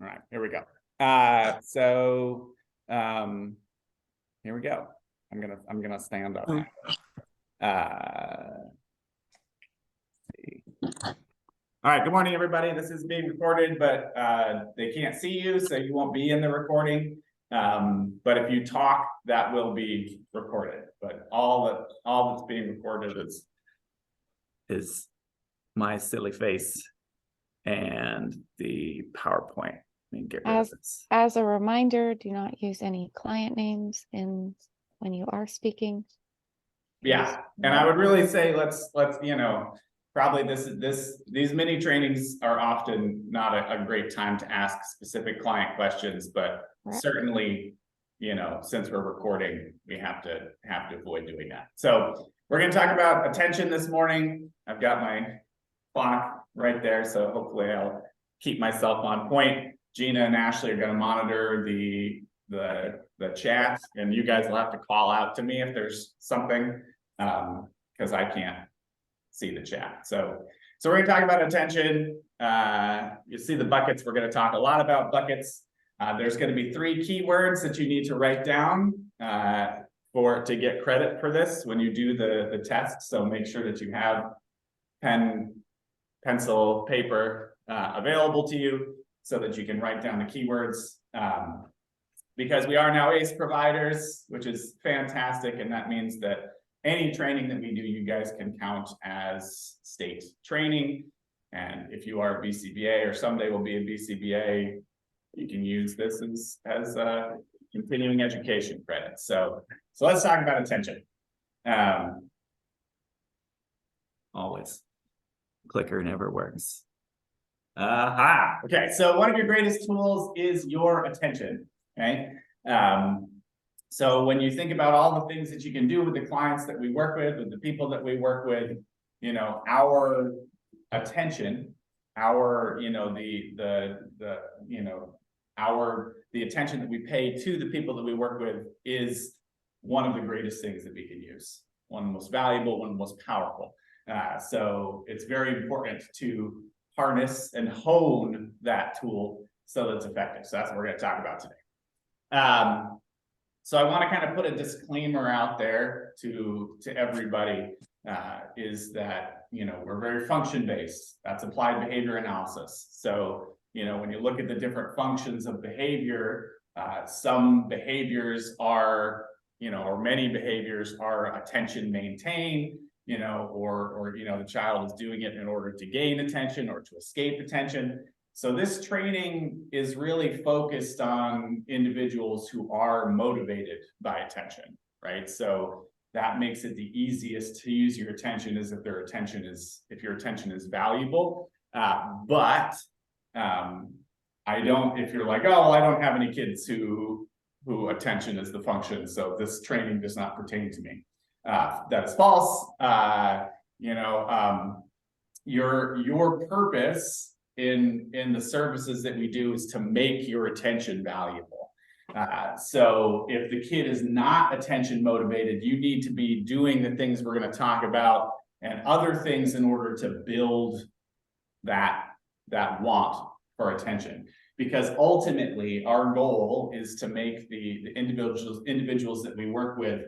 All right, here we go. Here we go. I'm gonna stand up now. All right, good morning, everybody. This is being recorded, but they can't see you, so you won't be in the recording. But if you talk, that will be recorded. But all that's being recorded is my silly face and the PowerPoint. Get rid of this. As a reminder, do not use any client names when you are speaking. Yeah, and I would really say let's probably these mini trainings are often not a great time to ask specific client questions, but certainly, since we're recording, we have to avoid doing that. So we're going to talk about attention this morning. I've got my clock right there, so hopefully I'll keep myself on point. Gina and Ashley are going to monitor the chat, and you guys will have to call out to me if there's something, because I can't see the chat. So we're going to talk about attention. You see the buckets. We're going to talk a lot about buckets. There's going to be 3 keywords that you need to write down to get credit for this when you do the test. So make sure that you have pen, pencil, paper available to you so that you can write down the keywords. Because we are now ACE providers, which is fantastic, and that means that any training that we do, you guys can count as state training. And if you are a BCBA or someday will be a BCBA, you can use this as continuing education credit. So let's talk about attention. Always. Clicker never works. Okay, so one of your greatest tools is your attention, okay? So when you think about all the things that you can do with the clients that we work with the people that we work with, our attention, the attention that we pay to the people that we work with is one of the greatest things that we can use, one of the most valuable, one of the most powerful. So it's very important to harness and hone that tool so that it's effective. So that's what we're going to talk about today. So I want to kind of put a disclaimer out there to everybody, is that, we're very function-based. That's applied behavior analysis. So, when you look at the different functions of behavior, some behaviors are, or many behaviors are attention maintain, or the child is doing it in order to gain attention or to escape attention. So this training is really focused on individuals who are motivated by attention, right? So that makes it the easiest to use your attention is if your attention is valuable. But if you're like, oh, I don't have any kids who attention is the function, so this training does not pertain to me. That's false. Your purpose in the services that we do is to make your attention valuable. So if the kid is not attention motivated, you need to be doing the things we're going to talk about and other things in order to build that want for attention. Because ultimately our goal is to make the individuals that we work with,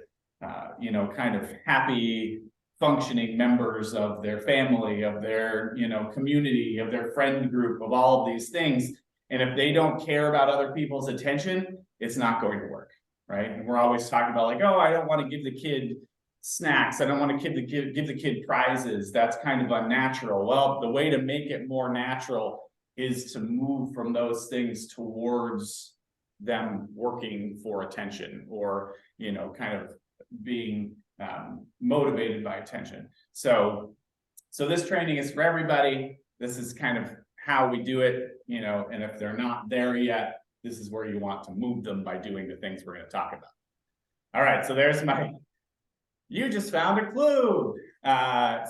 kind of happy, functioning members of their family, of their, community, of their friend group, of all of these things. And if they don't care about other people's attention, it's not going to work, right? And we're always talking about like, oh, I don't want to give the kid snacks. I don't want to give the kid prizes. That's kind of unnatural. Well, the way to make it more natural is to move from those things towards them working for attention or, kind of being motivated by attention. So this training is for everybody. This is kind of how we do it, and if they're not there yet, this is where you want to move them by doing the things we're going to talk about. All right, so there's you just found a clue.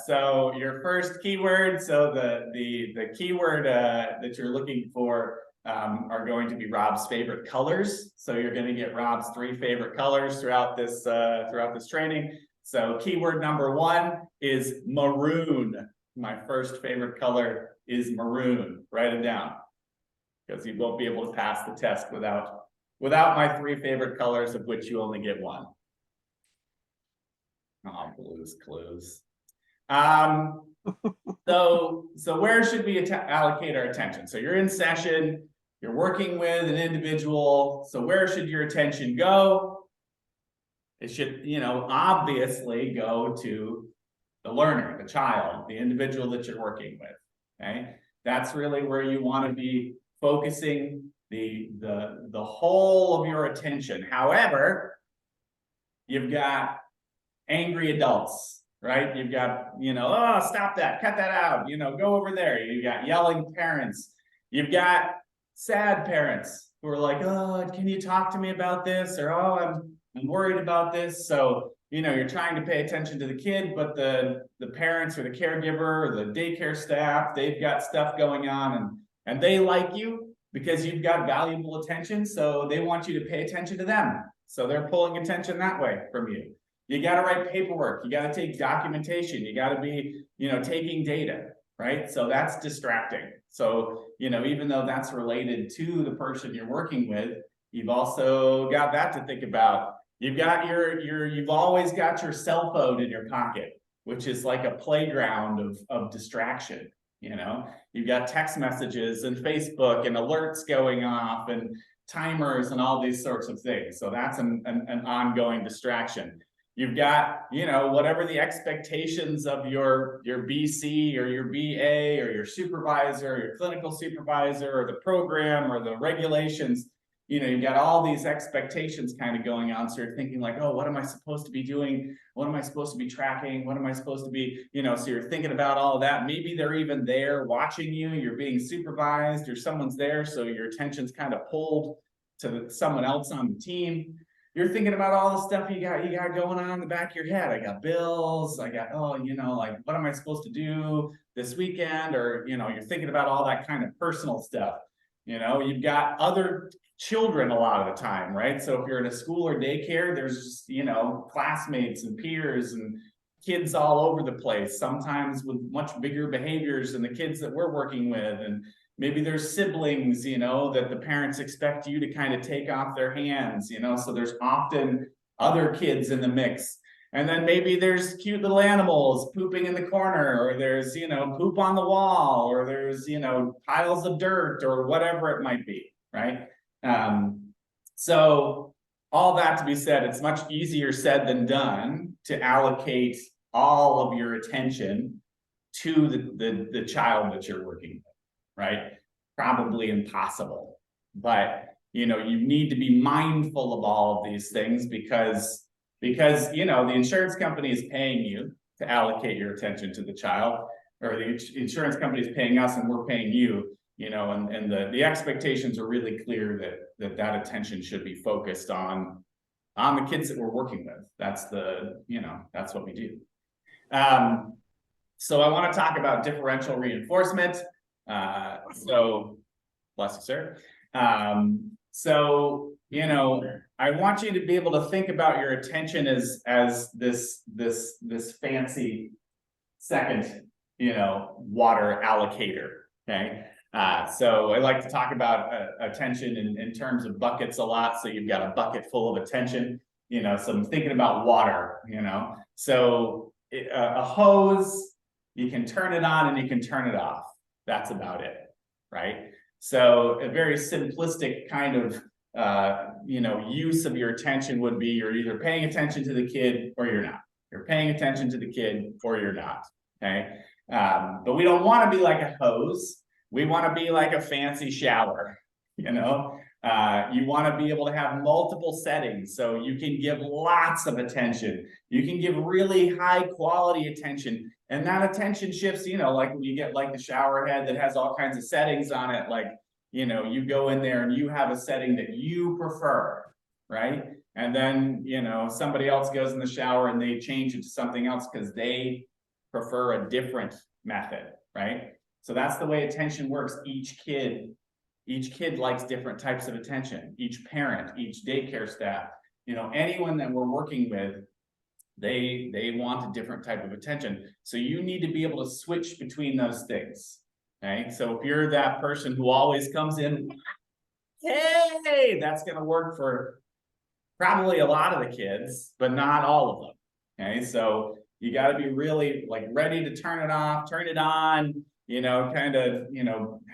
So your first keyword, so the keyword that you're looking for are going to be Rob's favorite colors. So you're going to get Rob's 3 favorite colors throughout this training. So keyword number 1 is maroon. My first favorite color is maroon. Write it down. because you won't be able to pass the test without my 3 favorite colors, of which you only get 1. Oh, Blue's Clues. So where should we allocate our attention? So you're in session, you're working with an individual. So where should your attention go? It should, obviously go to the learner, the child, the individual that you're working with. Okay, that's really where you want to be focusing the whole of your attention. However, you've got angry adults, right? You've got, oh, stop that, cut that out, go over there. You've got yelling parents. You've got sad parents who are like, oh, can you talk to me about this? Or, oh, I'm worried about this. So, you're trying to pay attention to the kid, but the parents or the caregiver or the daycare staff, they've got stuff going on, and they like you because you've got valuable attention. So they want you to pay attention to them. So they're pulling attention that way from you. You got to write paperwork. You got to take documentation. You got to be, taking data, right? So that's distracting. So, even though that's related to the person you're working with, you've also got that to think about. You've got you've always got your cell phone in your pocket, which is like a playground of distraction. You've got text messages and Facebook and alerts going off and timers and all these sorts of things. So that's an ongoing distraction. You've got, whatever the expectations of your BC or your BA or your supervisor, or your clinical supervisor, or the program or the regulations, you've got all these expectations kind of going on. So you're thinking like, oh, what am I supposed to be doing? What am I supposed to be tracking? What am I supposed to be, so you're thinking about all of that. Maybe they're even there watching you. You're being supervised or someone's there. So your attention's kind of pulled to someone else on the team. You're thinking about all the stuff you got going on in the back of your head. I got bills. I got, like, what am I supposed to do this weekend? Or, you're thinking about all that kind of personal stuff. You've got other children a lot of the time, right? So if you're in a school or daycare, there's, classmates and peers and kids all over the place, sometimes with much bigger behaviors than the kids that we're working with. And maybe there's siblings, that the parents expect you to kind of take off their hands, so there's often other kids in the mix. And then maybe there's cute little animals pooping in the corner, or there's, poop on the wall, or there's, piles of dirt or whatever it might be, right? So all that to be said, it's much easier said than done to allocate all of your attention to the child that you're working with. Right? Probably impossible. But, you need to be mindful of all of these things because, the insurance company is paying you to allocate your attention to the child, or the insurance company is paying us and we're paying you, and the expectations are really clear that attention should be focused on the kids that we're working with. That's that's what we do. So I want to talk about differential reinforcement. So bless you, sir. So, I want you to be able to think about your attention as this fancy second, water allocator. Okay. So I like to talk about attention in terms of buckets a lot. So you've got a bucket full of attention, so I'm thinking about water, so a hose, you can turn it on and you can turn it off. That's about it, right? So a very simplistic kind of, use of your attention would be you're either paying attention to the kid or you're not. You're paying attention to the kid or you're not, okay? But we don't want to be like a hose. We want to be like a fancy shower, you want to be able to have multiple settings so you can give lots of attention. You can give really high quality attention. And that attention shifts, like when you get like the shower head that has all kinds of settings on it, like, you go in there and you have a setting that you prefer, right? And then, somebody else goes in the shower and they change it to something else because they prefer a different method, right? So that's the way attention works. Each kid likes different types of attention. Each parent, each daycare staff, anyone that we're working with, they want a different type of attention. So you need to be able to switch between those things. Okay, so if you're that person who always comes in, hey, that's going to work for probably a lot of the kids, but not all of them. Okay, so you got to be really like ready to turn it off, turn it on, kind of,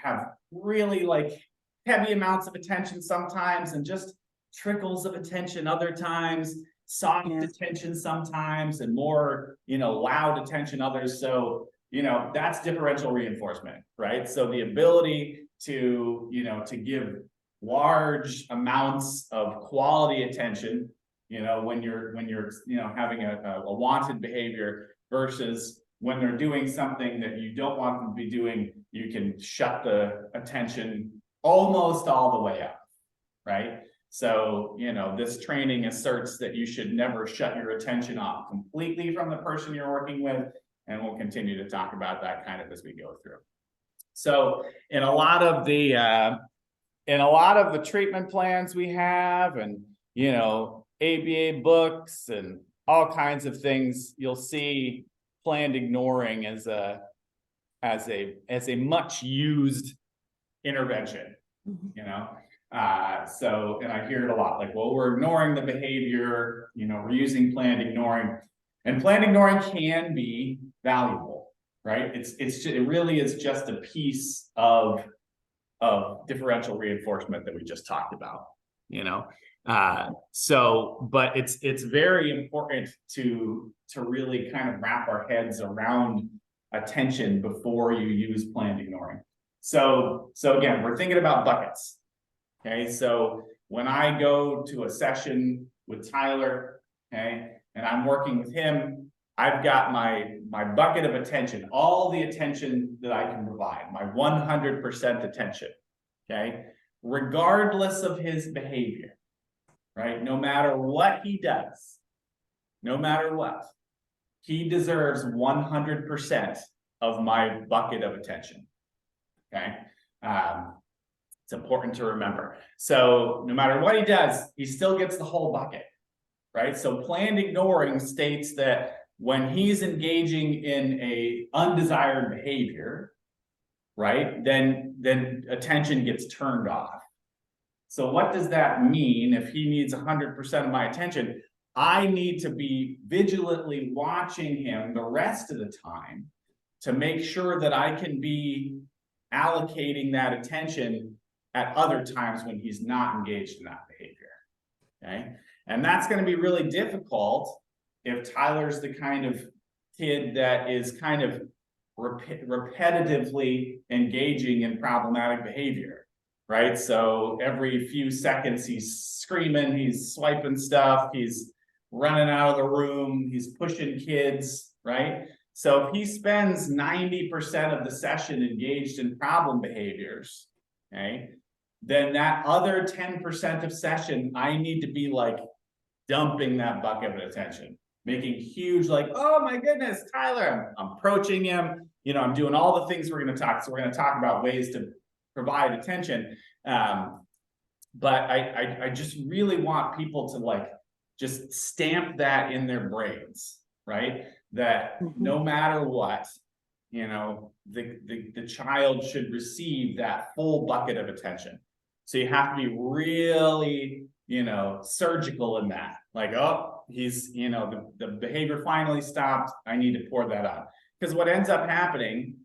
have really like heavy amounts of attention sometimes and just trickles of attention other times, soft attention sometimes, and more, loud attention others. So, that's differential reinforcement, right? So the ability to, to give large amounts of quality attention, when you're having a wanted behavior versus when they're doing something that you don't want them to be doing, you can shut the attention almost all the way up, right? So, this training asserts that you should never shut your attention off completely from the person you're working with, and we'll continue to talk about that kind of as we go through. So in a lot of the treatment plans we have, and ABA books and all kinds of things, you'll see planned ignoring as a much used intervention. So, and I hear it a lot, like, well, we're ignoring the behavior, we're using planned ignoring, and planned ignoring can be valuable, right? It really is just a piece of differential reinforcement that we just talked about, but it's very important to really kind of wrap our heads around attention before you use planned ignoring. So again, we're thinking about buckets. Okay, so when I go to a session with Tyler, okay, and I'm working with him, I've got my bucket of attention, all the attention that I can provide, my 100% attention, okay, regardless of his behavior, right? No matter what he does, no matter what, he deserves 100% of my bucket of attention, okay? It's important to remember. So no matter what he does, he still gets the whole bucket, right? So planned ignoring states that when he's engaging in a undesired behavior, right, then attention gets turned off. So what does that mean? If he needs 100% of my attention, I need to be vigilantly watching him the rest of the time to make sure that I can be allocating that attention at other times when he's not engaged in that behavior, okay? And that's going to be really difficult if Tyler's the kind of kid that is kind of repetitively engaging in problematic behavior, right? So every few seconds he's screaming, he's swiping stuff, he's running out of the room, he's pushing kids, right? So if he spends 90% of the session engaged in problem behaviors, okay, then that other 10% of session, I need to be like dumping that bucket of attention, making huge, like, oh my goodness, Tyler, I'm approaching him, I'm doing all the things we're going to talk. So we're going to talk about ways to provide attention. But I just really want people to like, just stamp that in their brains, right? That no matter what, the child should receive that full bucket of attention. So you have to be really, surgical in that. Like, oh, he's, the behavior finally stopped. I need to pour that on. Because what ends up happening,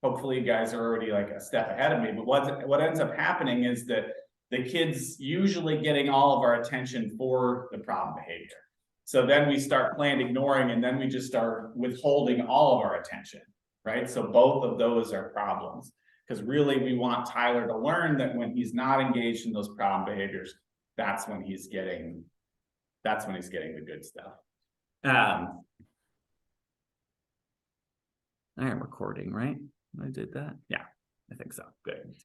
hopefully you guys are already like a step ahead of me, but what ends up happening is that the kid's usually getting all of our attention for the problem behavior. So then we start planned ignoring, and then we just start withholding all of our attention, right? So both of those are problems, because really we want Tyler to learn that when he's not engaged in those problem behaviors, that's when he's getting the good stuff. I am recording, right? I did that. Yeah, I think so. Good.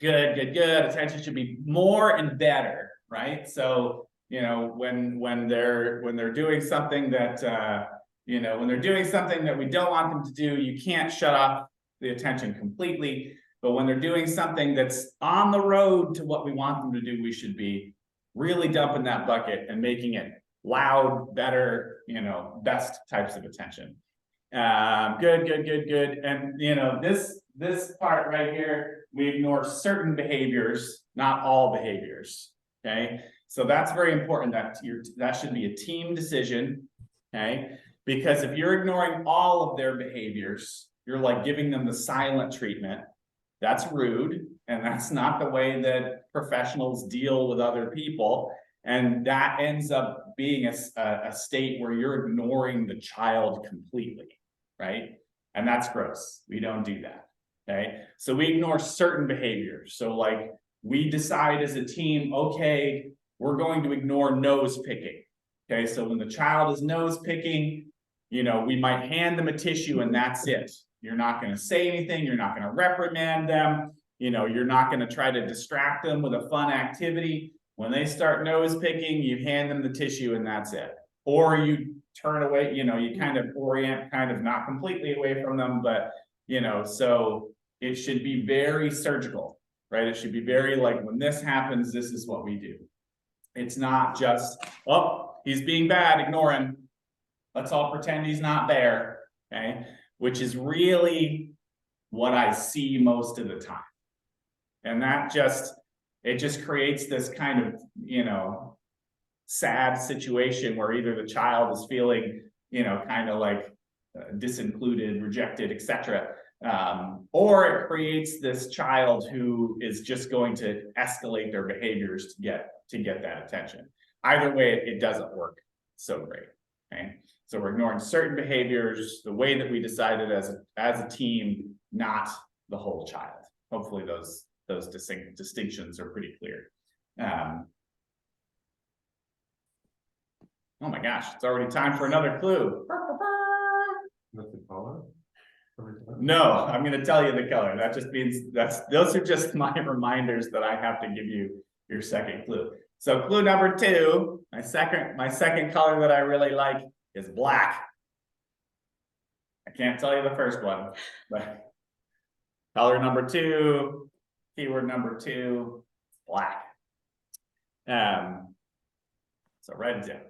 Good. Attention should be more and better, right? So, when they're doing something that, when they're doing something that we don't want them to do, you can't shut off the attention completely. But when they're doing something that's on the road to what we want them to do, we should be really dumping that bucket and making it loud, better, best types of attention. Good. And you know, this part right here, we ignore certain behaviors, not all behaviors. Okay, so that's very important. That should be a team decision. Okay, because if you're ignoring all of their behaviors, you're like giving them the silent treatment. That's rude, and that's not the way that professionals deal with other people. And that ends up being a state where you're ignoring the child completely, right? And that's gross. We don't do that, okay? So we ignore certain behaviors. So like we decide as a team, okay, we're going to ignore nose picking. Okay, so when the child is nose picking, you know, we might hand them a tissue and that's it. You're not going to say anything. You're not going to reprimand them. You know, you're not going to try to distract them with a fun activity. When they start nose picking, you hand them the tissue and that's it. Or you turn away, you know, you kind of orient, kind of not completely away from them, but, you know, so it should be very surgical, right? It should be very like, when this happens, this is what we do. It's not just, oh, he's being bad, ignore him. Let's all pretend he's not there, okay? Which is really what I see most of the time. And that it just creates this kind of, you know, sad situation where either the child is feeling, you know, kind of like disincluded, rejected, etc. Or it creates this child who is just going to escalate their behaviors to get that attention. Either way, it doesn't work so great. Okay, so we're ignoring certain behaviors the way that we decided as a team, not the whole child. Hopefully, those distinctions are pretty clear. Oh my gosh, it's already time for another clue. No, I'm going to tell you the color. That just means those are just my reminders that I have to give you your second clue. So clue number 2, my second color that I really like is black. I can't tell you the first one, but color number 2, keyword number 2, black. So write it down.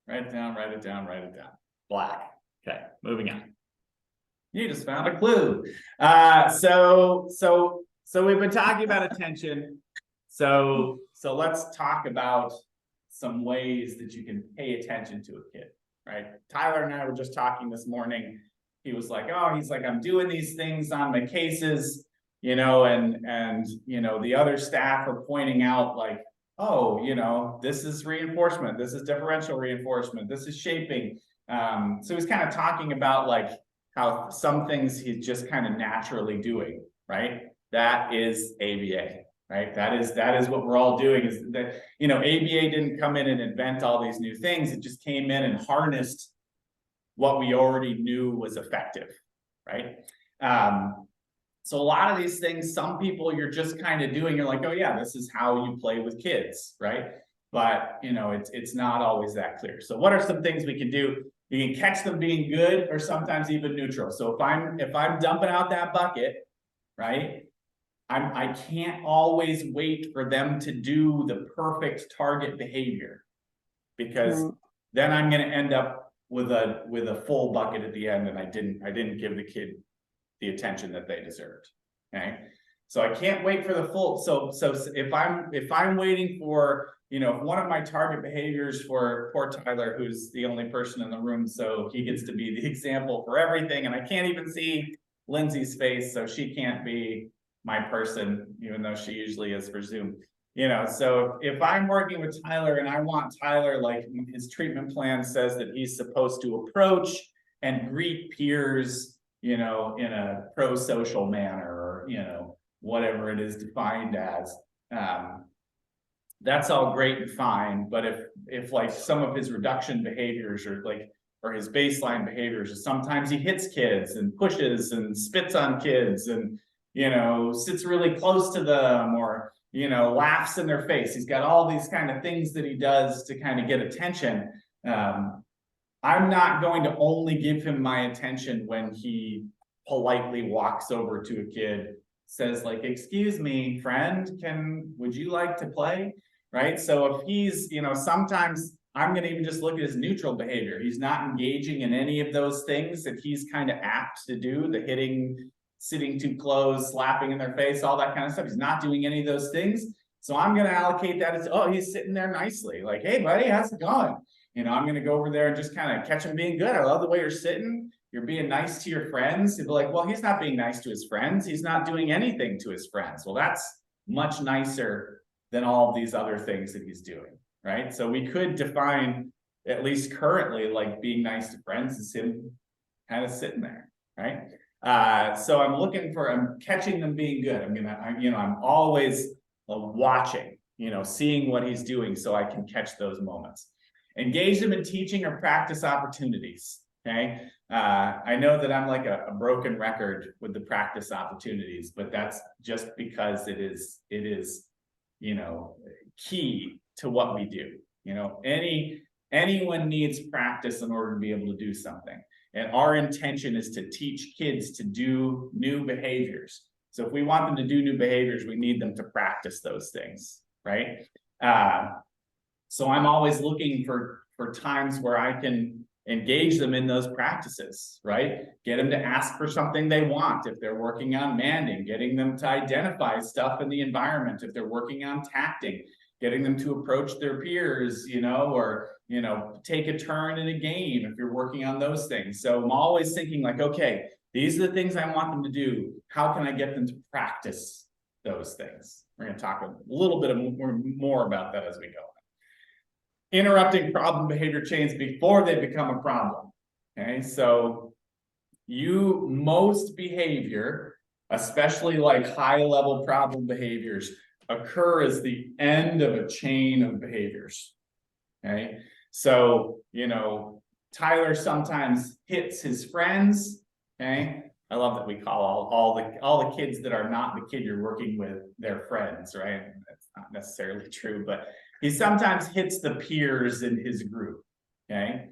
Write it down. Black. Okay, moving on. You just found a clue. So we've been talking about attention. So let's talk about some ways that you can pay attention to a kid, right? Tyler and I were just talking this morning. He was like, oh, he's like, I'm doing these things on my cases, you know, and you know, the other staff are pointing out like, oh, you know, this is reinforcement, this is differential reinforcement, this is shaping. So he's kind of talking about like how some things he's just kind of naturally doing, right? That is ABA, right? That is what we're all doing, is that, you know, ABA didn't come in and invent all these new things. It just came in and harnessed what we already knew was effective, right? So a lot of these things, some people you're just kind of doing, you're like, oh yeah, this is how you play with kids, right? But you know, it's not always that clear. So what are some things we can do? You can catch them being good or sometimes even neutral. So if I'm dumping out that bucket, right? I can't always wait for them to do the perfect target behavior, because then I'm going to end up with a full bucket at the end, and I didn't give the kid the attention that they deserved. Okay, so I can't wait for the full. So if I'm waiting for, you know, if one of my target behaviors for poor Tyler, who's the only person in the room, so he gets to be the example for everything, and I can't even see Lindsay's face, so she can't be my person, even though she usually is for Zoom. You know, so if I'm working with Tyler and I want Tyler, like his treatment plan says that he's supposed to approach and greet peers, you know, in a pro-social manner, or, you know, whatever it is defined as, that's all great and fine. But if like some of his reduction behaviors or his baseline behaviors is sometimes he hits kids and pushes and spits on kids and, you know, sits really close to them, or, you know, laughs in their face. He's got all these kind of things that he does to kind of get attention. I'm not going to only give him my attention when he politely walks over to a kid, says like, excuse me, friend, would you like to play? Right? So if he's, you know, sometimes I'm going to even just look at his neutral behavior. He's not engaging in any of those things that he's kind of apt to do, the hitting, sitting too close, slapping in their face, all that kind of stuff. He's not doing any of those things. So I'm going to allocate that as, oh, he's sitting there nicely. Like, hey, buddy, how's it going? You know, I'm going to go over there and just kind of catch him being good. I love the way you're sitting. You're being nice to your friends. You'd be like, well, he's not being nice to his friends. He's not doing anything to his friends. Well, that's much nicer than all of these other things that he's doing, right? So we could define, at least currently, like being nice to friends is him kind of sitting there, right? So I'm catching them being good. I'm always watching, seeing what he's doing so I can catch those moments. Engage them in teaching or practice opportunities. Okay. I know that I'm like a broken record with the practice opportunities, but that's just because it is, key to what we do. Anyone needs practice in order to be able to do something. And our intention is to teach kids to do new behaviors. So if we want them to do new behaviors, we need them to practice those things, right? So I'm always looking for times where I can engage them in those practices, right? Get them to ask for something they want. If they're working on manding, getting them to identify stuff in the environment. If they're working on tacting, getting them to approach their peers, or, take a turn in a game if you're working on those things. So I'm always thinking like, okay, these are the things I want them to do. How can I get them to practice those things? We're going to talk a little bit more about that as we go. Interrupting problem behavior chains before they become a problem. Okay, so most behavior, especially like high-level problem behaviors, occur as the end of a chain of behaviors. Okay, so Tyler sometimes hits his friends. Okay, I love that we call all the kids that are not the kid you're working with their friends, right? That's not necessarily true, but he sometimes hits the peers in his group, okay?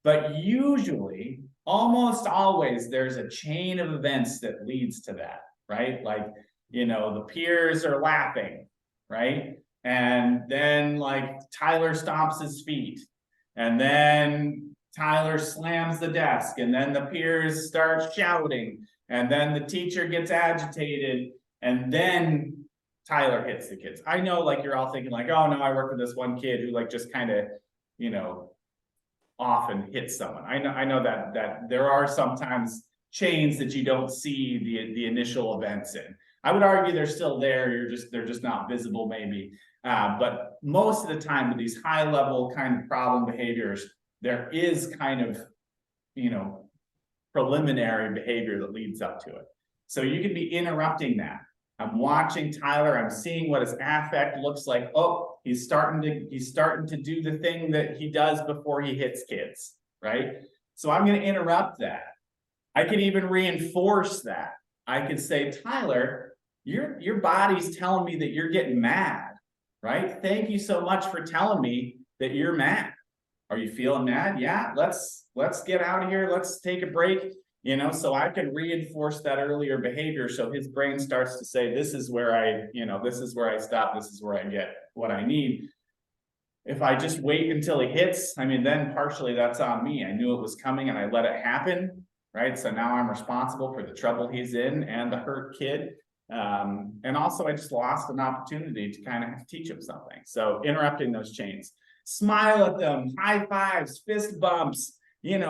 But usually, almost always, there's a chain of events that leads to that, right? Like, the peers are laughing, right? And then like Tyler stomps his feet, and then Tyler slams the desk, and then the peers start shouting, and then the teacher gets agitated, and then Tyler hits the kids. I know, like, you're all thinking like, oh no, I work with this one kid who like just kind of, often hits someone. I know that there are sometimes chains that you don't see the initial events in. I would argue they're still there. They're just not visible maybe. But most of the time with these high level kind of problem behaviors, there is kind of, preliminary behavior that leads up to it. So you can be interrupting that. I'm watching Tyler. I'm seeing what his affect looks like. Oh, he's starting to do the thing that he does before he hits kids, right? So I'm going to interrupt that. I can even reinforce that. I could say, Tyler, your body's telling me that you're getting mad, right? Thank you so much for telling me that you're mad. Are you feeling mad? Yeah, let's get out of here. Let's take a break. So I can reinforce that earlier behavior. So his brain starts to say, this is where I stop. This is where I get what I need. If I just wait until he hits, then partially that's on me. I knew it was coming and I let it happen, right? So now I'm responsible for the trouble he's in and the hurt kid. And also I just lost an opportunity to kind of teach him something. So interrupting those chains. Smile at them, high fives, fist bumps.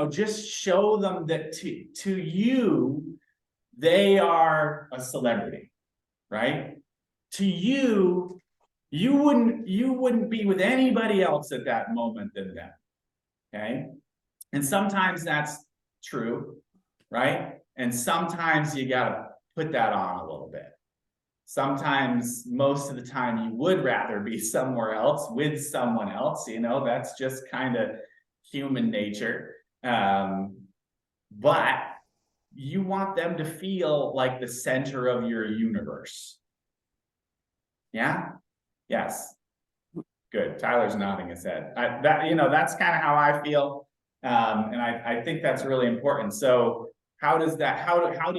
Just show them that to you, they are a celebrity, right? To you, you wouldn't be with anybody else at that moment than them, okay? And sometimes that's true, right? And sometimes you gotta put that on a little bit. Sometimes, most of the time, you would rather be somewhere else with someone else, that's just kind of human nature. But you want them to feel like the center of your universe. Yeah? Yes. Good. Tyler's nodding his head. That's kind of how I feel. And I think that's really important. So how do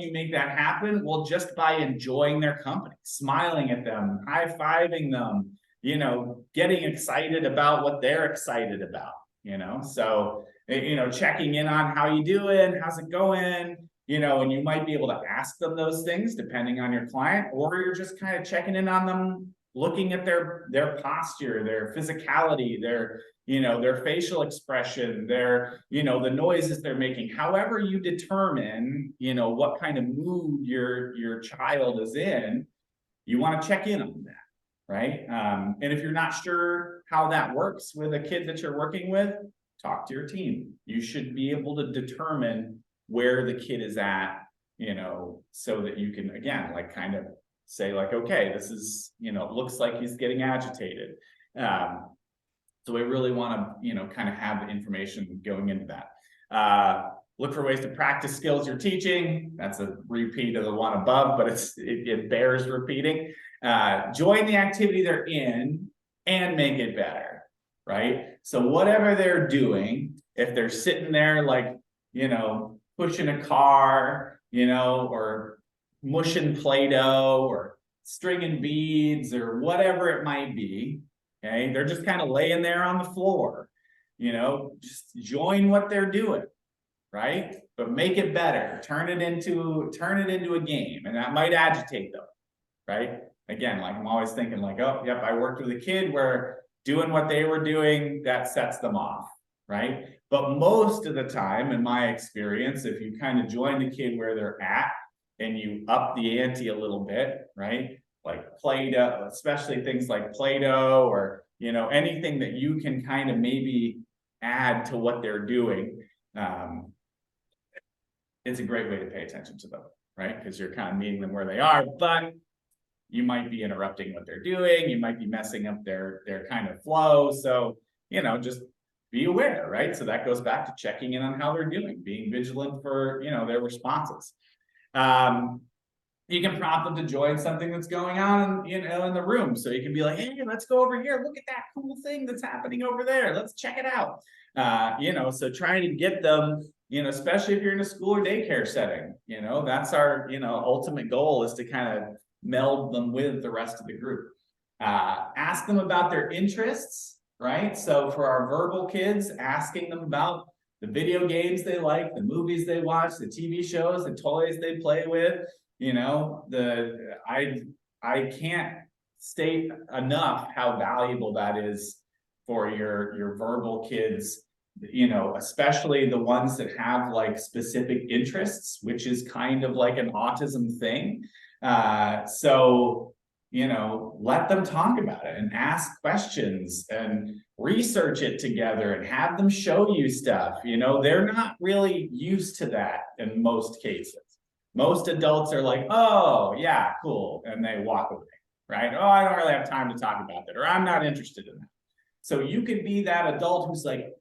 you make that happen? Well, just by enjoying their company, smiling at them, high-fiving them, getting excited about what they're excited about, so, checking in on how you doing, how's it going, and you might be able to ask them those things depending on your client, or you're just kind of checking in on them, looking at their posture, their physicality, their facial expression, the noises they're making, however you determine, what kind of mood your child is in, you want to check in on that. Right. And if you're not sure how that works with a kid that you're working with, talk to your team. You should be able to determine where the kid is at, so that you can, again, like kind of say like, okay, this is, it looks like he's getting agitated. So we really want to, kind of have the information going into that. Look for ways to practice skills you're teaching. That's a repeat of the one above, but it bears repeating. Join the activity they're in and make it better, right? So whatever they're doing, if they're sitting there like, pushing a car, or mushing Play-Doh or stringing beads or whatever it might be, okay? They're just kind of laying there on the floor, just join what they're doing, right? But make it better, turn it into a game, and that might agitate them, right? Again, like I'm always thinking like, oh, yep, I worked with a kid where doing what they were doing, that sets them off, right? But most of the time, in my experience, if you kind of join the kid where they're at and you up the ante a little bit, right? Like Play-Doh, especially things like Play-Doh or, anything that you can kind of maybe add to what they're doing. It's a great way to pay attention to them, right? Because you're kind of meeting them where they are, but you might be interrupting what they're doing. You might be messing up their kind of flow. So, just be aware, right? So that goes back to checking in on how they're doing, being vigilant for, their responses. You can prompt them to join something that's going on, in the room. So you can be like, hey, let's go over here. Look at that cool thing that's happening over there. Let's check it out. So trying to get them, especially if you're in a school or daycare setting, that's our, ultimate goal is to kind of meld them with the rest of the group. Ask them about their interests, right? So for our verbal kids, asking them about the video games they like, the movies they watch, the TV shows, the toys they play with, I can't state enough how valuable that is for your verbal kids, especially the ones that have like specific interests, which is kind of like an autism thing. So, let them talk about it and ask questions and research it together and have them show you stuff. They're not really used to that in most cases. Most adults are like, oh, yeah, cool. And they walk away, right? Oh, I don't really have time to talk about that, or I'm not interested in that. So you could be that adult who's like,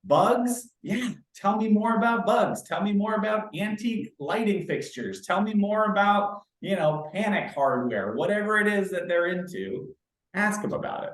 bugs? Yeah, tell me more about bugs. Tell me more about antique lighting fixtures. Tell me more about, panic hardware, whatever it is that they're into. Ask them about it,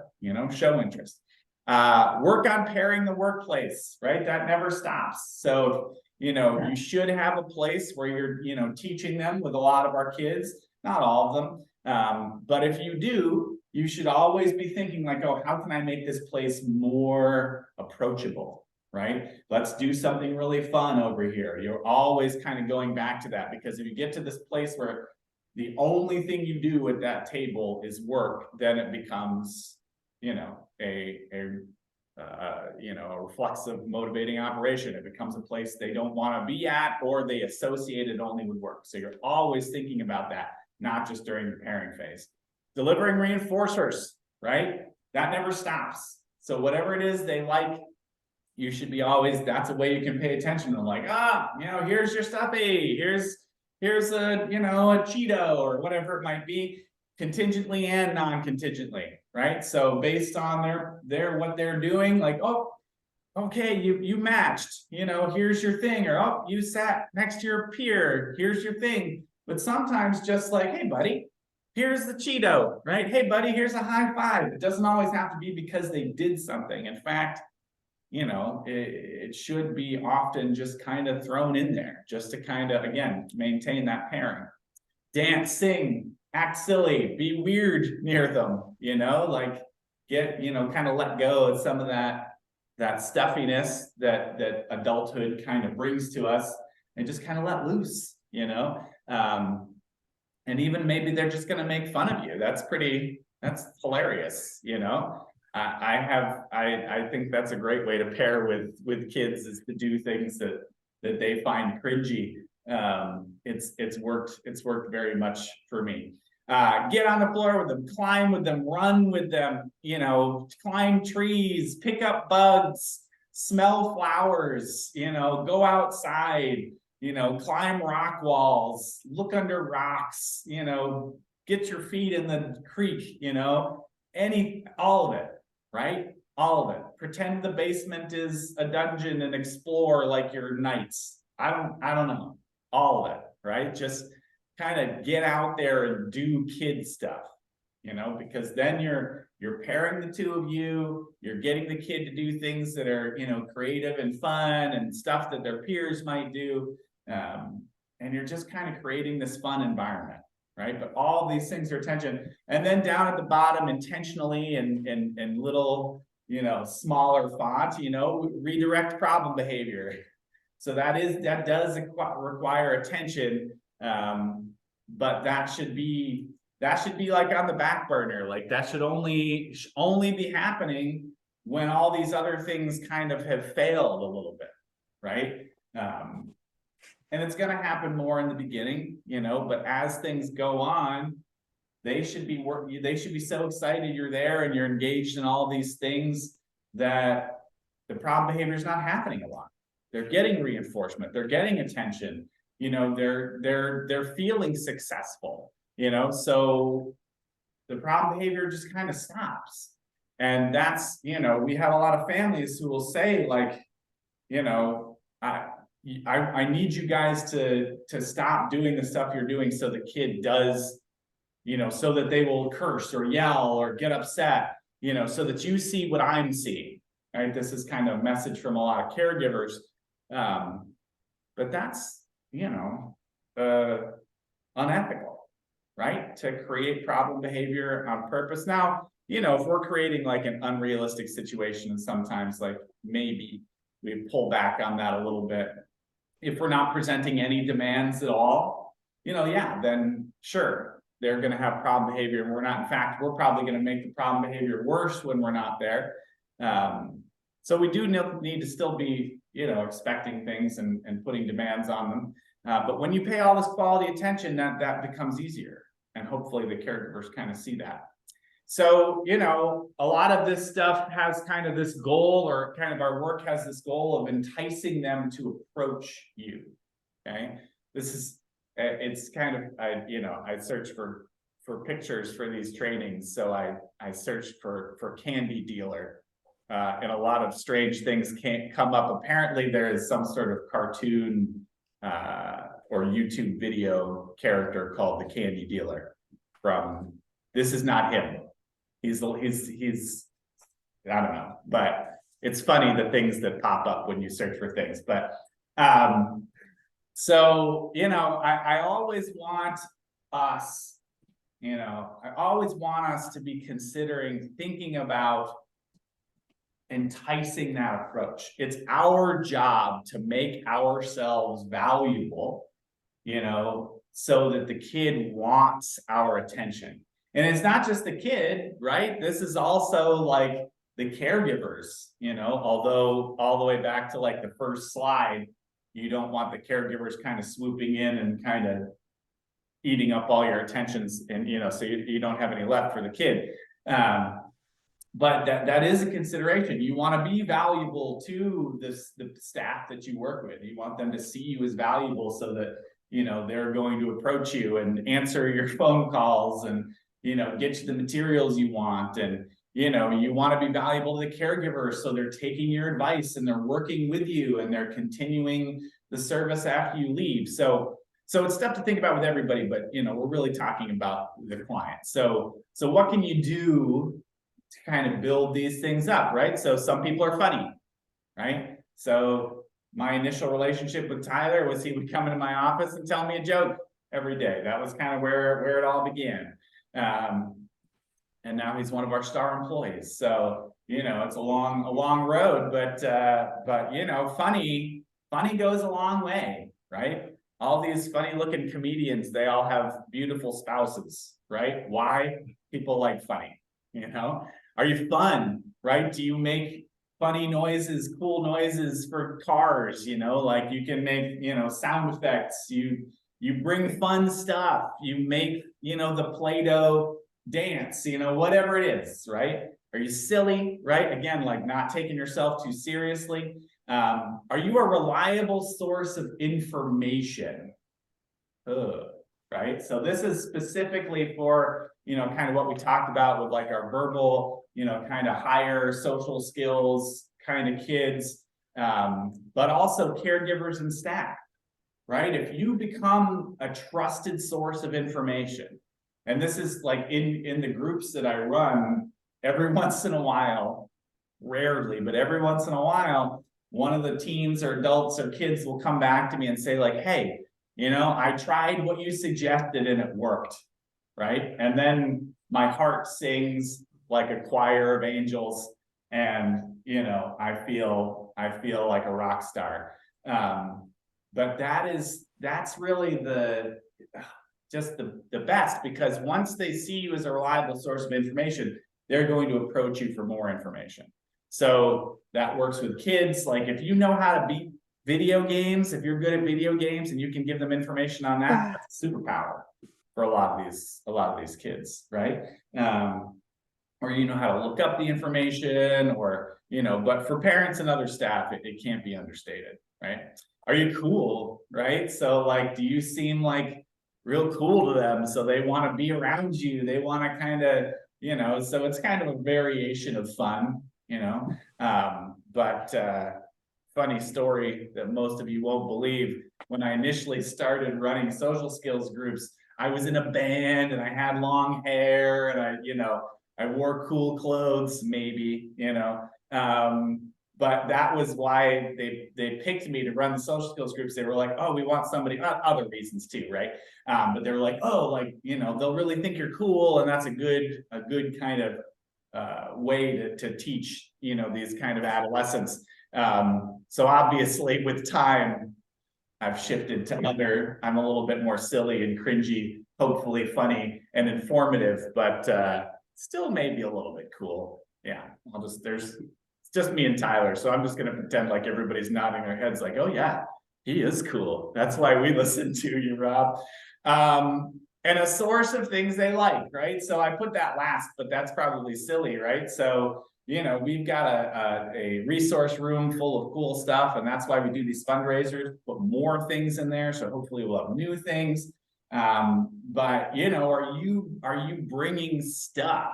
show interest. Work on pairing the workplace, right? That never stops. So, you should have a place where you're, teaching them with a lot of our kids, not all of them. But if you do, you should always be thinking like, oh, how can I make this place more approachable, right? Let's do something really fun over here. You're always kind of going back to that, because if you get to this place where the only thing you do at that table is work, then it becomes, a reflexive motivating operation. It becomes a place they don't want to be at, or they associate it only with work. So you're always thinking about that, not just during the pairing phase. Delivering reinforcers, right? That never stops. So whatever it is they like, you should be always, that's a way you can pay attention to them. Like, here's your stuffy, here's a, a Cheeto or whatever it might be, contingently and non-contingently, right? So based on what they're doing, like, oh, okay, you matched, here's your thing, or oh, you sat next to your peer, here's your thing. But sometimes just like, hey buddy, here's the Cheeto, right? Hey buddy, here's a high five. It doesn't always have to be because they did something. In fact, it should be often just kind of thrown in there just to kind of, again, maintain that pairing. Dance, sing, act silly, be weird near them, like get, kind of let go of some of that stuffiness that adulthood kind of brings to us, and just kind of let loose, and even maybe they're just going to make fun of you. That's hilarious, I think that's a great way to pair with kids, is to do things that they find cringy. It's worked very much for me. Get on the floor with them, climb with them, run with them, climb trees, pick up bugs, smell flowers, go outside, climb rock walls, look under rocks, get your feet in the creek, all of it, right? All of it. Pretend the basement is a dungeon and explore like your knights. I don't know. All of it, right? Just kind of get out there and do kid stuff, because then you're pairing the two of you, you're getting the kid to do things that are, creative and fun and stuff that their peers might do. And you're just kind of creating this fun environment, right? But all these things are attention. And then down at the bottom, intentionally and little, smaller font, redirect problem behavior. So that does require attention. But that should be like on the back burner. Like that should only be happening when all these other things kind of have failed a little bit, right? And it's going to happen more in the beginning, but as things go on, they should be so excited you're there and you're engaged in all these things that the problem behavior is not happening a lot. They're getting reinforcement, they're getting attention, they're feeling successful, so the problem behavior just kind of stops. And that's, we have a lot of families who will say, like, I need you guys to stop doing the stuff you're doing so the kid does, so that they will curse or yell or get upset, so that you see what I'm seeing, right? This is kind of a message from a lot of caregivers. But that's, unethical, right? To create problem behavior on purpose. Now, if we're creating like an unrealistic situation, and sometimes like maybe we pull back on that a little bit. If we're not presenting any demands at all, yeah, then sure, they're going to have problem behavior. And we're not, in fact, we're probably going to make the problem behavior worse when we're not there. So we do need to still be, expecting things and putting demands on them. But when you pay all this quality attention, that becomes easier. And hopefully the caregivers kind of see that. So, a lot of this stuff has kind of this goal, or kind of our work has this goal of enticing them to approach you. Okay. It's kind of, I search for pictures for these trainings. So I searched for candy dealer. And a lot of strange things can't come up. Apparently there is some sort of cartoon or YouTube video character called the Candy Dealer this is not him. He's I don't know, but it's funny the things that pop up when you search for things. But so, I always want us, to be considering, thinking about enticing that approach. It's our job to make ourselves valuable, so that the kid wants our attention. And it's not just the kid, right? This is also like the caregivers, although all the way back to like the first slide, you don't want the caregivers kind of swooping in and kind of eating up all your attentions, and, so you don't have any left for the kid. But that is a consideration. You want to be valuable to the staff that you work with. You want them to see you as valuable, so that, they're going to approach you and answer your phone calls and, get you the materials you want. And, you want to be valuable to the caregivers, so they're taking your advice and they're working with you and they're continuing the service after you leave. So it's stuff to think about with everybody, but, we're really talking about the client. So what can you do to kind of build these things up, right? So some people are funny, right? So my initial relationship with Tyler was he would come into my office and tell me a joke every day. That was kind of where it all began. And now he's one of our star employees. So, it's a long road, but funny goes a long way, right? All these funny looking comedians, they all have beautiful spouses, right? Why? People like funny, Are you fun, right? Do you make funny noises, cool noises for cars, like you can make, sound effects, you bring fun stuff, you make, the Play-Doh dance, whatever it is, right? Are you silly, right? Again, like not taking yourself too seriously. Are you a reliable source of information? Right? So this is specifically for, kind of what we talked about with like our verbal, kind of higher social skills kind of kids, but also caregivers and staff, right? If you become a trusted source of information, and this is like in the groups that I run, every once in a while, rarely, but every once in a while, one of the teens or adults or kids will come back to me and say like, hey, I tried what you suggested and it worked, right? And then my heart sings like a choir of angels, and I feel like a rock star. But that's really just the best, because once they see you as a reliable source of information, they're going to approach you for more information. So that works with kids. Like if you know how to beat video games, if you're good at video games and you can give them information on that, that's a superpower for a lot of these kids, right? Or how to look up the information, or but for parents and other staff, it can't be understated, right? Are you cool, right? So like, do you seem like real cool to them, so they want to be around you, they want to kind of so it's kind of a variation of fun, but funny story that most of you won't believe. When I initially started running social skills groups, I was in a band and I had long hair and I wore cool clothes, maybe, but that was why they picked me to run the social skills groups. They were like, oh, we want somebody, other reasons too, right? But they were like, oh, like, they'll really think you're cool, and that's a good kind of way to teach, these kind of adolescents. So obviously with time, I've shifted to I'm a little bit more silly and cringy, hopefully funny and informative, but still maybe a little bit cool. Yeah, it's just me and Tyler, so I'm just gonna pretend like everybody's nodding their heads like, oh yeah, he is cool. That's why we listen to you, Rob. And a source of things they like, right? So I put that last, but that's probably silly, right? So we've got a resource room full of cool stuff, and that's why we do these fundraisers, put more things in there, so hopefully we'll have new things. But are you bringing stuff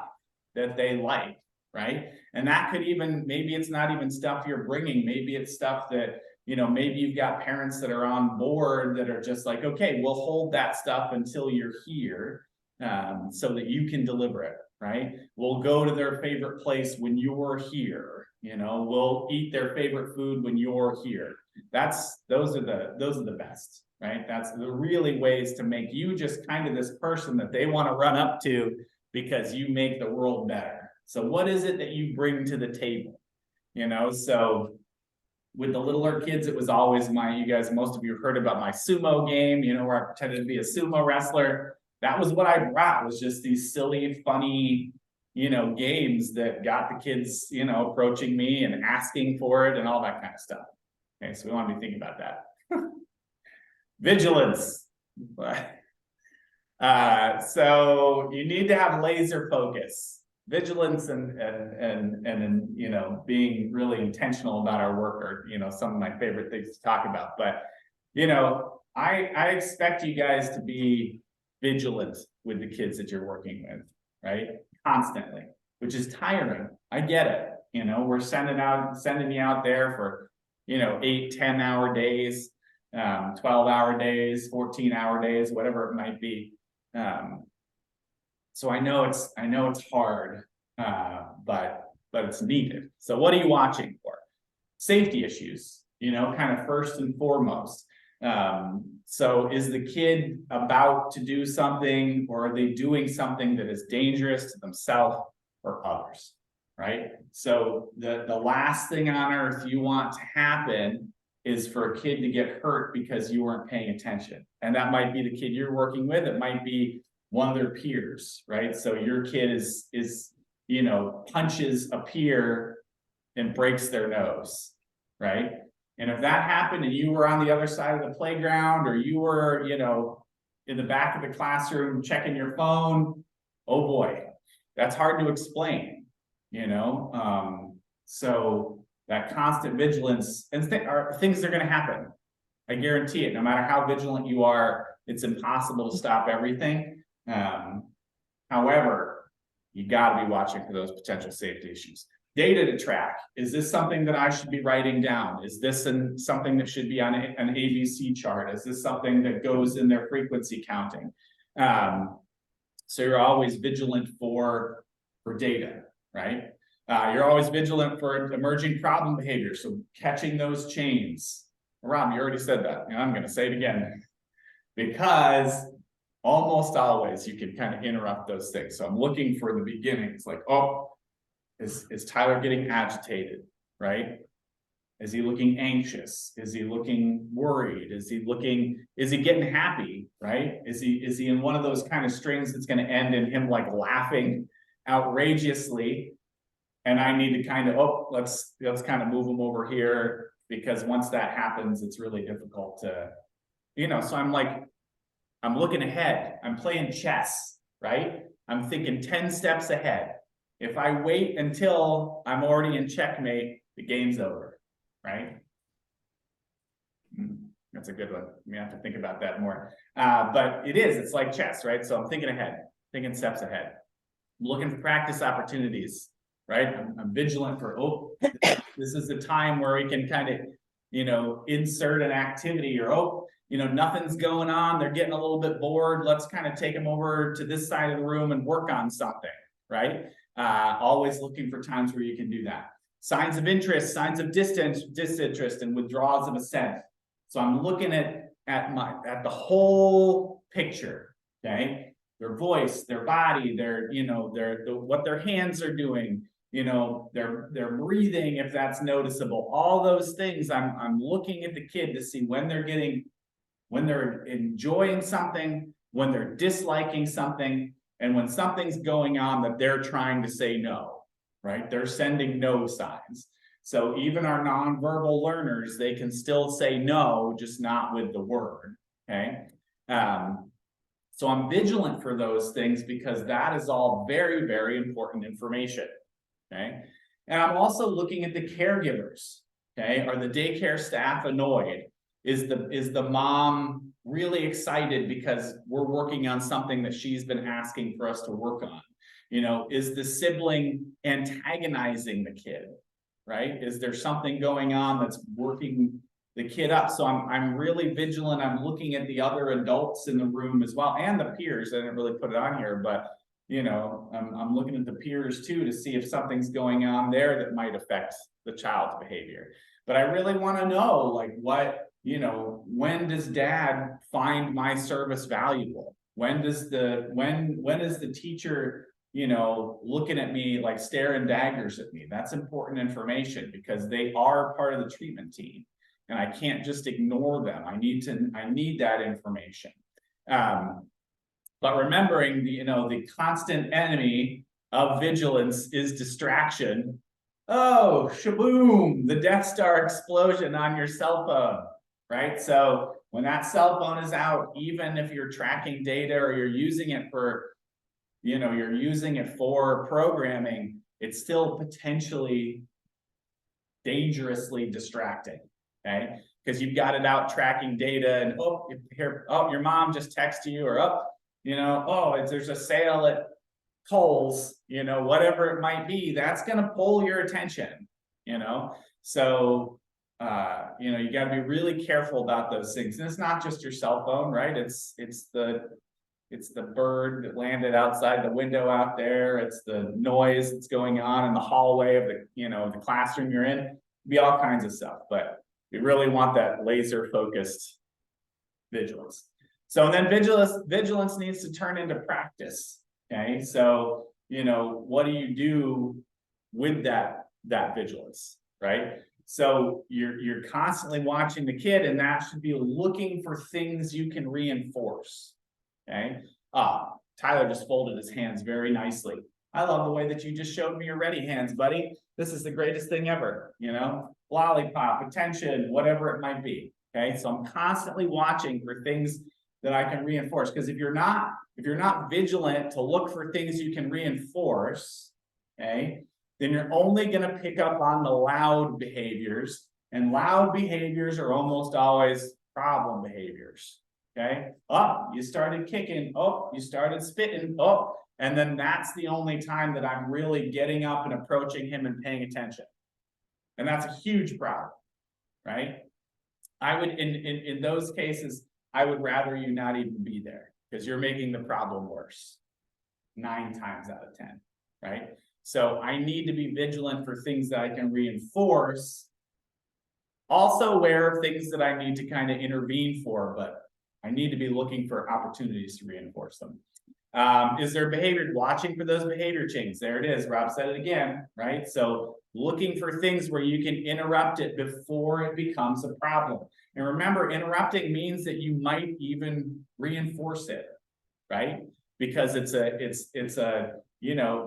that they like, right? And that could even, maybe it's not even stuff you're bringing, maybe it's stuff that maybe you've got parents that are on board that are just like, okay, we'll hold that stuff until you're here, so that you can deliver it, right? We'll go to their favorite place when you're here, we'll eat their favorite food when you're here. Those are the best, right? That's the really ways to make you just kind of this person that they want to run up to because you make the world better. So what is it that you bring to the table? So with the littler kids, it was always most of you have heard about my sumo game, where I pretended to be a sumo wrestler. That was what I brought, was just these silly, funny, games that got the kids, approaching me and asking for it and all that kind of stuff. Okay, so we want to be thinking about that. Vigilance. So you need to have laser focus. Vigilance and being really intentional about our work are some of my favorite things to talk about. But I expect you guys to be vigilant with the kids that you're working with, right? Constantly, which is tiring. I get it. We're sending you out there for 8, 10-hour days, 12-hour days, 14-hour days, whatever it might be. So I know it's hard, but it's needed. So what are you watching for? Safety issues, kind of first and foremost. So is the kid about to do something, or are they doing something that is dangerous to themselves or others, right? So the last thing on earth you want to happen is for a kid to get hurt because you weren't paying attention. And that might be the kid you're working with. It might be one of their peers, right? So your kid is punches a peer and breaks their nose, right? And if that happened and you were on the other side of the playground, or you were, in the back of the classroom checking your phone, oh boy, that's hard to explain, so that constant vigilance and things are going to happen. I guarantee it. No matter how vigilant you are, it's impossible to stop everything. However, you got to be watching for those potential safety issues. Data to track. Is this something that I should be writing down? Is this something that should be on an ABC chart? Is this something that goes in their frequency counting? So you're always vigilant for data, right? You're always vigilant for emerging problem behavior. So catching those chains. Rob, you already said that. I'm going to say it again, because almost always you can kind of interrupt those things. So I'm looking for the beginning. It's like, oh, is Tyler getting agitated, right? Is he looking anxious? Is he looking worried? Is he getting happy, right? Is he in one of those kind of strings that's going to end in him like laughing outrageously? And I need to kind of, let's kind of move him over here, because once that happens, it's really difficult to, so I'm looking ahead. I'm playing chess, right? I'm thinking 10 steps ahead. If I wait until I'm already in checkmate, the game's over, right? That's a good one. We have to think about that more. But it's like chess, right? So I'm thinking ahead, thinking steps ahead. I'm looking for practice opportunities, right? I'm vigilant for, this is the time where we can kind of, insert an activity, or, nothing's going on. They're getting a little bit bored. Let's kind of take them over to this side of the room and work on something, right? Always looking for times where you can do that. Signs of interest, signs of disinterest, and withdrawals of assent. So I'm looking at the whole picture, okay? Their voice, their body, what their hands are doing, their breathing, if that's noticeable. All those things, I'm looking at the kid to see when they're enjoying something, when they're disliking something, and when something's going on that they're trying to say no, right? They're sending no signs. So even our nonverbal learners, they can still say no, just not with the word, okay? So I'm vigilant for those things, because that is all very, very important information, okay? And I'm also looking at the caregivers, okay? Are the daycare staff annoyed? Is the mom really excited because we're working on something that she's been asking for us to work on? Is the sibling antagonizing the kid, right? Is there something going on that's working the kid up? So I'm really vigilant. I'm looking at the other adults in the room as well, and the peers. I didn't really put it on here, but I'm looking at the peers too, to see if something's going on there that might affect the child's behavior. But I really want to know, like, when does dad find my service valuable? When is the teacher, looking at me like staring daggers at me? That's important information, because they are part of the treatment team, and I can't just ignore them. I need that information. But remembering the constant enemy of vigilance is distraction. Oh, shaboom, the Death Star explosion on your cell phone, right? So when that cell phone is out, even if you're tracking data or you're using it for, programming, it's still potentially dangerously distracting, okay? Because you've got it out tracking data, and your mom just texted you, or there's a sale at Kohl's, whatever it might be, that's going to pull your attention, so you got to be really careful about those things. And it's not just your cell phone, right? It's the bird that landed outside the window out there. It's the noise that's going on in the hallway of the classroom you're in. It'd be all kinds of stuff, but we really want that laser focused vigilance. So then vigilance needs to turn into practice. Okay, so what do you do with that vigilance, right? So you're constantly watching the kid, and that should be looking for things you can reinforce. Okay. Tyler just folded his hands very nicely. I love the way that you just showed me your ready hands, buddy. This is the greatest thing ever, lollipop, attention, whatever it might be. Okay. So I'm constantly watching for things that I can reinforce. Because if you're not vigilant to look for things you can reinforce, okay, then you're only going to pick up on the loud behaviors, and loud behaviors are almost always problem behaviors. Okay. You started kicking. You started spitting. And then that's the only time that I'm really getting up and approaching him and paying attention. And that's a huge problem, right? I would, in those cases, I would rather you not even be there, because you're making the problem worse 9 times out of 10, right? So I need to be vigilant for things that I can reinforce. Also aware of things that I need to kind of intervene for, but I need to be looking for opportunities to reinforce them. Is there behavior? Watching for those behavior changes. There it is. Rob said it again, right? So looking for things where you can interrupt it before it becomes a problem. And remember, interrupting means that you might even reinforce it, right? Because it's a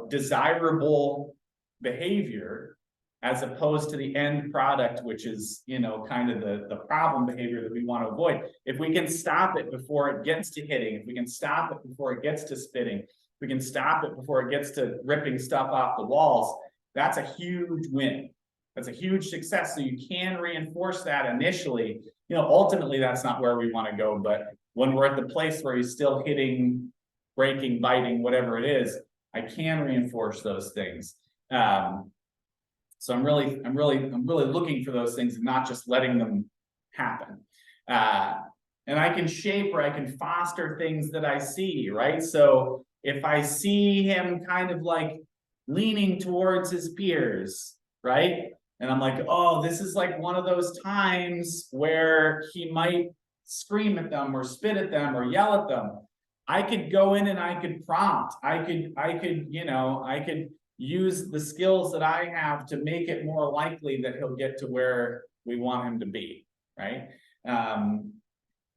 desirable behavior, as opposed to the end product, which is, kind of the problem behavior that we want to avoid. If we can stop it before it gets to hitting, if we can stop it before it gets to spitting, if we can stop it before it gets to ripping stuff off the walls, that's a huge win. That's a huge success. So you can reinforce that initially. Ultimately, that's not where we want to go. But when we're at the place where he's still hitting, breaking, biting, whatever it is, I can reinforce those things. So I'm really looking for those things and not just letting them happen. And I can shape, or I can foster things that I see, right? So if I see him kind of like leaning towards his peers, right? And I'm like, this is like one of those times where he might scream at them or spit at them or yell at them. I could go in and I could prompt. I could use the skills that I have to make it more likely that he'll get to where we want him to be, right?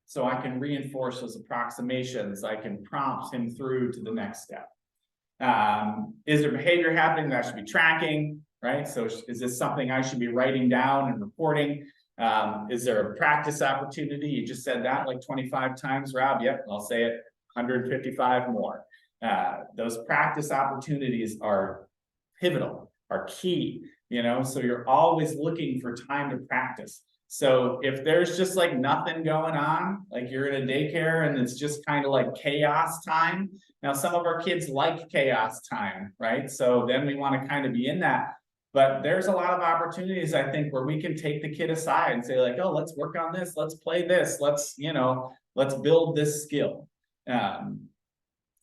So I can reinforce those approximations. I can prompt him through to the next step. Is there behavior happening that I should be tracking, right? So is this something I should be writing down and reporting? Is there a practice opportunity? You just said that like 25 times, Rob. Yep, I'll say it 155 more. Those practice opportunities are pivotal, are key, so you're always looking for time to practice. So if there's just like nothing going on, like you're in a daycare and it's just kind of like chaos time. Now, some of our kids like chaos time, right? So then we want to kind of be in that. But there's a lot of opportunities, I think, where we can take the kid aside and say like, let's work on this. Let's play this. Let's build this skill.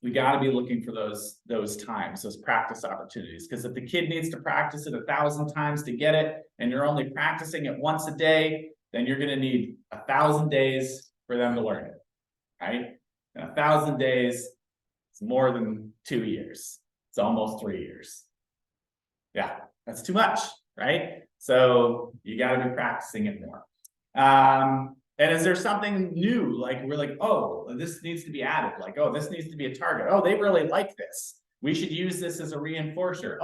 We got to be looking for those times, those practice opportunities. Because if the kid needs to practice it 1,000 times to get it, and you're only practicing it once a day, then you're going to need 1,000 days for them to learn it, right? And 1,000 days is more than 2 years. It's almost 3 years. Yeah, that's too much, right? So you got to be practicing it more. And is there something new? Like we're like, this needs to be added. Like, this needs to be a target. They really like this. We should use this as a reinforcer.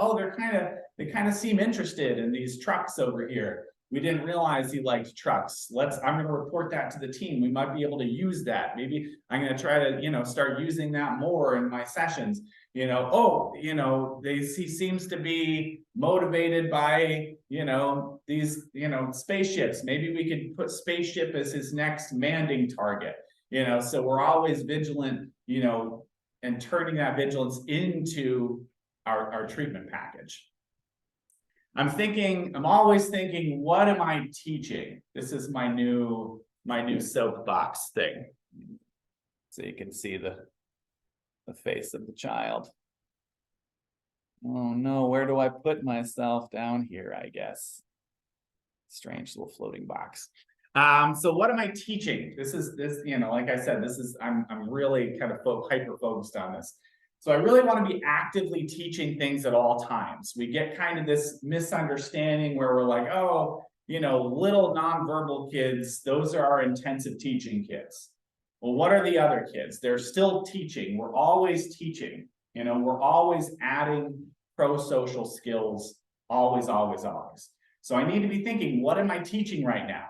They kind of seem interested in these trucks over here. We didn't realize he liked trucks. I'm going to report that to the team. We might be able to use that. Maybe I'm going to try to, start using that more in my sessions. He seems to be motivated by, these, spaceships. Maybe we could put spaceship as his next manding target, so we're always vigilant, and turning that vigilance into our treatment package. I'm always thinking, what am I teaching? This is my new soapbox thing. So you can see the face of the child. Oh no, where do I put myself? Down here, I guess. Strange little floating box. So what am I teaching? Like I said, I'm really kind of hyper focused on this. So I really want to be actively teaching things at all times. We get kind of this misunderstanding where we're like, oh, little nonverbal kids, those are our intensive teaching kids. Well, what are the other kids? They're still teaching. We're always teaching. We're always adding pro-social skills, always, always, always. So I need to be thinking, what am I teaching right now?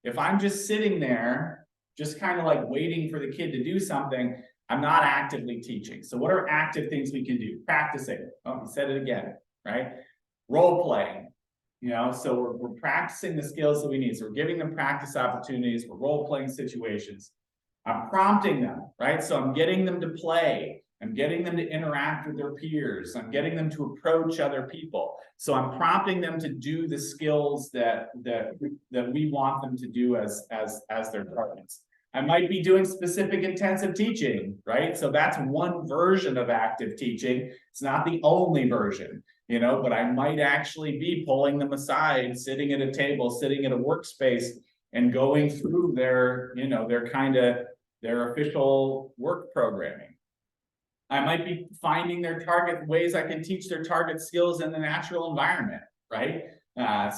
If I'm just sitting there, just kind of like waiting for the kid to do something, I'm not actively teaching. So what are active things we can do? Practicing. Oh, you said it again, right? Role playing. So we're practicing the skills that we need. So we're giving them practice opportunities. We're role playing situations. I'm prompting them, right? So I'm getting them to play. I'm getting them to interact with their peers. I'm getting them to approach other people. So I'm prompting them to do the skills that we want them to do as their targets. I might be doing specific intensive teaching, right? So that's one version of active teaching. It's not the only version, but I might actually be pulling them aside, sitting at a table, sitting at a workspace, and going through their official work programming. I might be finding their target ways I can teach their target skills in the natural environment, right?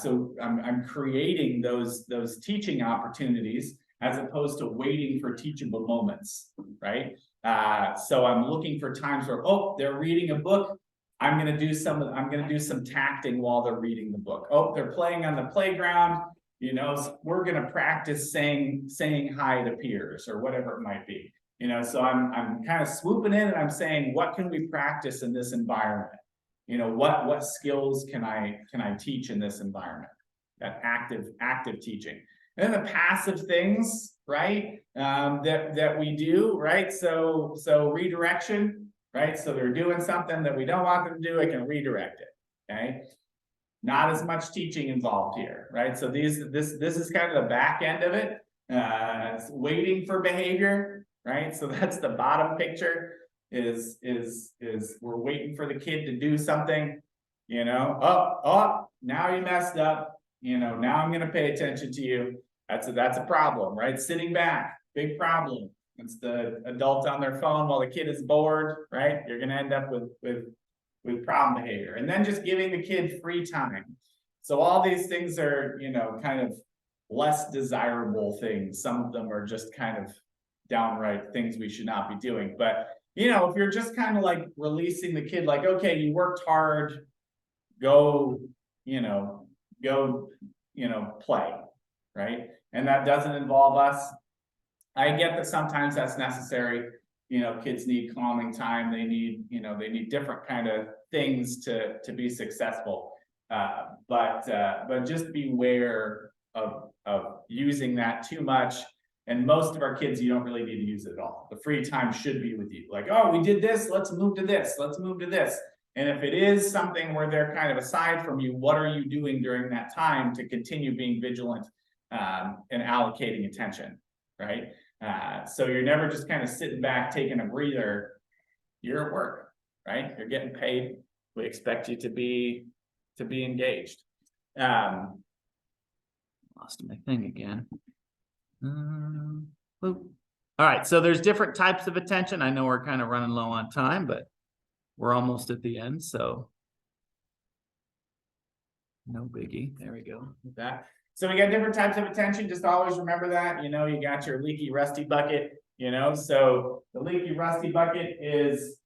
So I'm creating those teaching opportunities as opposed to waiting for teachable moments, right? So I'm looking for times where, oh, they're reading a book. I'm gonna do some tacting while they're reading the book. Oh, they're playing on the playground. So we're gonna practice saying hi to peers or whatever it might be. So I'm kind of swooping in and I'm saying, what can we practice in this environment? What skills can I teach in this environment? That active teaching. And then the passive things, right? That we do, right? So redirection, right? So they're doing something that we don't want them to do, I can redirect it. Okay. Not as much teaching involved here, right? So this is kind of the back end of it. Waiting for behavior. Right, so that's the bottom picture. Is we're waiting for the kid to do something. Oh, now you messed up. Now I'm going to pay attention to you. That's a problem, right? Sitting back, big problem. It's the adult on their phone while the kid is bored, right? You're going to end up with problem behavior, and then just giving the kid free time. So all these things are kind of less desirable things. Some of them are just kind of downright things we should not be doing. But if you're just kind of like releasing the kid, like, okay, you worked hard, go play, right? And that doesn't involve us. I get that sometimes that's necessary. Kids need calming time. They need different kind of things to be successful. But just beware of using that too much. And most of our kids, you don't really need to use it at all. The free time should be with you. Like, oh, we did this, let's move to this, let's move to this. And if it is something where they're kind of aside from you, what are you doing during that time to continue being vigilant and allocating attention, right? So you're never just kind of sitting back, taking a breather. You're at work, right? You're getting paid. We expect you to be engaged. Lost my thing again. All right, so there's different types of attention. I know we're kind of running low on time, but we're almost at the end, so no biggie. There we go with that. So we got different types of attention. Just always remember that. You got your leaky, rusty bucket. So the leaky, rusty bucket is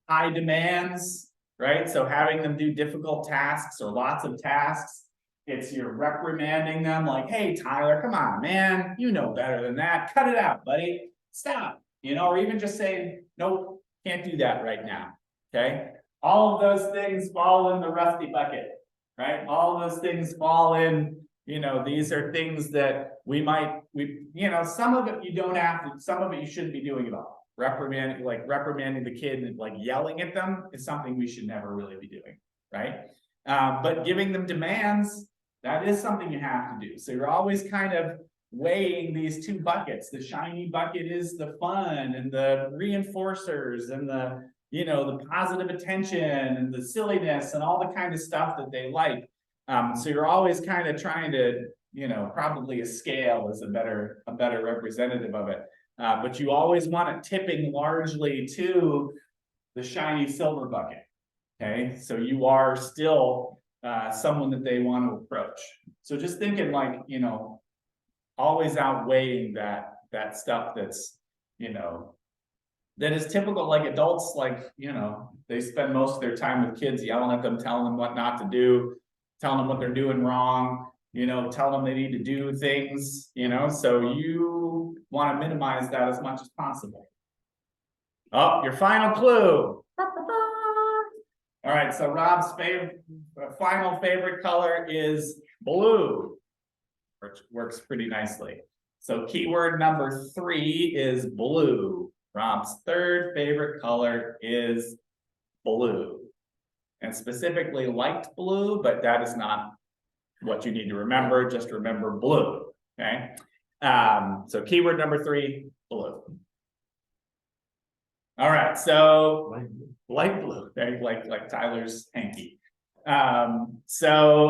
high demands, right? So having them do difficult tasks or lots of tasks. It's you're reprimanding them like, hey, Tyler, come on, man. You know better than that. Cut it out, buddy. Stop. Or even just saying, nope, can't do that right now. Okay. All of those things fall in the rusty bucket, right? All of those things fall in, these are things that some of it you don't have to, some of it you shouldn't be doing at all. Reprimanding the kid and like yelling at them is something we should never really be doing, right? But giving them demands, that is something you have to do. So you're always kind of weighing these two buckets. The shiny bucket is the fun and the reinforcers and the positive attention and the silliness and all the kind of stuff that they like. So you're always kind of trying to you know, probably a scale is a better representative of it. But you always want it tipping largely to the shiny silver bucket. Okay, so you are still someone that they want to approach. So just thinking like, you know, always outweighing that stuff that's, you know, that is typical. Like adults, like, you know, they spend most of their time with kids, yelling at them, telling them what not to do, telling them what they're doing wrong, you know, telling them they need to do things, you know, so you want to minimize that as much as possible. Oh, your final clue. All right, so Rob's final favorite color is blue, which works pretty nicely. So keyword number 3 is blue. Rob's third favorite color is blue, and specifically liked blue, but that is not what you need to remember. Just remember blue. Okay. So keyword number 3, blue. All right, so light blue, okay, like Tyler's hanky. So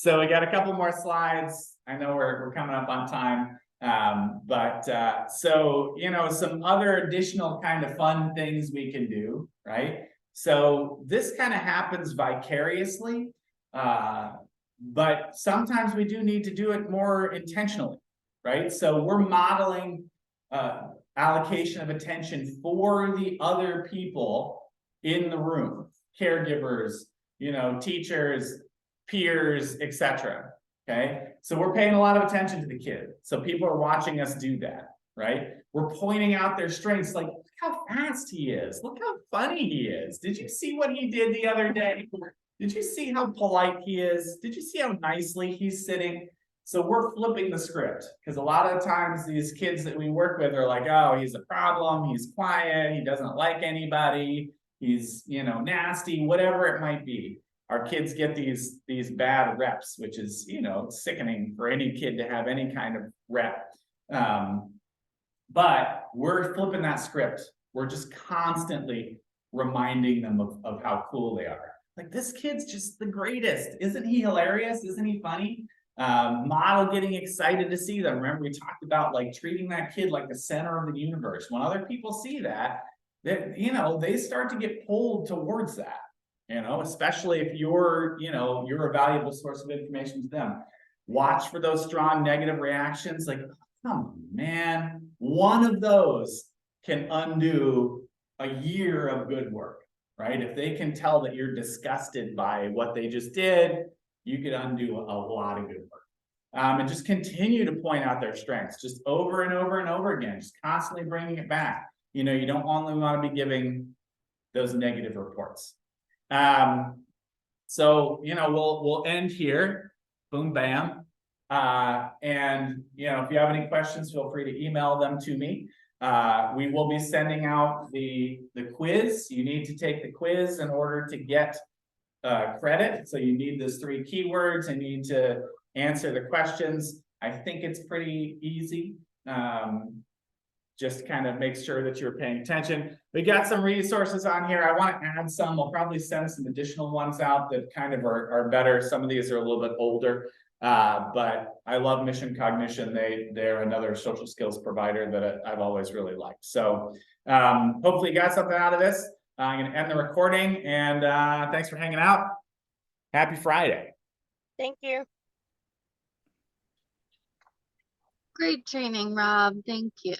we got a couple more slides. I know we're coming up on time. So, you know, some other additional kind of fun things we can do, right? So this kind of happens vicariously, but sometimes we do need to do it more intentionally, right? So we're modeling allocation of attention for the other people in the room, caregivers, you know, teachers, peers, etc. Okay, so we're paying a lot of attention to the kid. So people are watching us do that, right? We're pointing out their strengths, like, look how fast he is. Look how funny he is. Did you see what he did the other day? Did you see how polite he is? Did you see how nicely he's sitting? So we're flipping the script, because a lot of times these kids that we work with are like, oh, he's a problem. He's quiet. He doesn't like anybody. He's, you know, nasty, whatever it might be. Our kids get these bad reps, which is, you know, sickening for any kid to have any kind of rep. But we're flipping that script. We're just constantly reminding them of how cool they are. Like, this kid's just the greatest. Isn't he hilarious? Isn't he funny? Model getting excited to see them. Remember, we talked about like treating that kid like the center of the universe. When other people see that, you know, they start to get pulled towards that. You know, especially if you're, you know, you're a valuable source of information to them. Watch for those strong negative reactions. Like, come on, man, one of those can undo a year of good work, right? If they can tell that you're disgusted by what they just did, you could undo a lot of good work. And just continue to point out their strengths, just over and over and over again, just constantly bringing it back. You know, you don't only want to be giving those negative reports. So, you know, we'll end here. Boom, bam. And, you know, if you have any questions, feel free to email them to me. We will be sending out the quiz. You need to take the quiz in order to get credit. So you need those 3 keywords and you need to answer the questions. I think it's pretty easy. Just kind of make sure that you're paying attention. We got some resources on here. I want to add some. We'll probably send some additional ones out that kind of are better. Some of these are a little bit older, but I love Mission Cognition. They're another social skills provider that I've always really liked. So hopefully you got something out of this. I'm going to end the recording, and thanks for hanging out. Happy Friday. Thank you. Great training, Rob. Thank you.